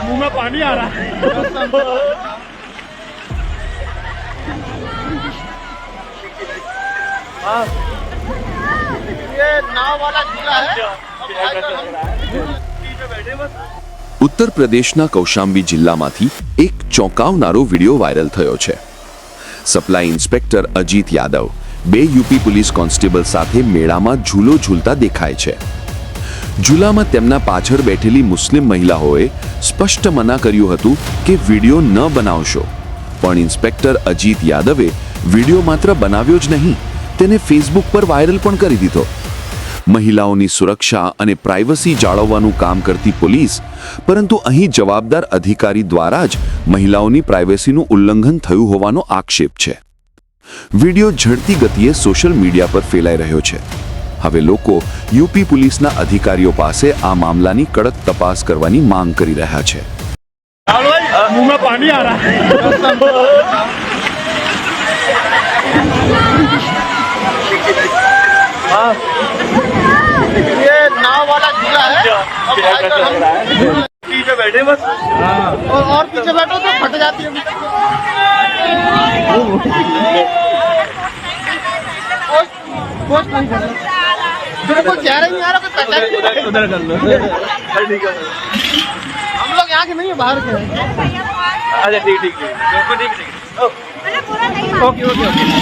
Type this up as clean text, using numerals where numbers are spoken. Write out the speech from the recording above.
मुंह में पानी आ रहा है। ये नाव वाला झूला है। ઉત્તર પ્રદેશના કૌશાંબી જિલ્લામાંથી એક ચોંકાવનારો વિડીયો વાયરલ થયો છે. સપ્લાય ઇન્સ્પેક્ટર અજીત યાદવ બે યુપી પોલીસ કોન્સ્ટેબલ સાથે મેળામાં ઝૂલો ઝૂલતા દેખાય છે. ઝૂલામાં તેમના પાછળ બેઠેલી મુસ્લિમ મહિલાઓએ સ્પષ્ટ મના કર્યું હતું કે વિડીયો ન બનાવશો, પણ ઇન્સ્પેક્ટર અજીત યાદવે વિડીયો માત્ર બનાવ્યો જ નહીં, તેને ફેસબુક પર વાયરલ પણ કરી દીધો. મહિલાઓની સુરક્ષા અને પ્રાઇવસી જાળવવાનું કામ કરતી પોલીસ, પરંતુ અહીં જવાબદાર અધિકારી દ્વારા જ મહિલાઓની પ્રાઇવસીનું ઉલ્લંઘન થયું હોવાનો આક્ષેપ છે. વિડીયો ઝડપી ગતિએ સોશિયલ મીડિયા પર ફેલાઈ રહ્યો છે. હવે લોકો યુપી પોલીસના અધિકારીઓ પાસે આ મામલાની કડક તપાસ કરવાની માંગ કરી રહ્યા છે. मुंह में पानी आ रहा है। ये नाव वाला झूला है। पीछे बैठे बस। और पीछे बैठो तो फट जाती है। कुछ नहीं कर रहा। तेरे को चेहरा नहीं आ रहा, कोई पहचान नहीं। उधर कर लो। ठीक है। हम लोग यहाँ के नहीं है, बाहर के हैं। अच्छा ठीक ठीक ठीक। Okay okay okay.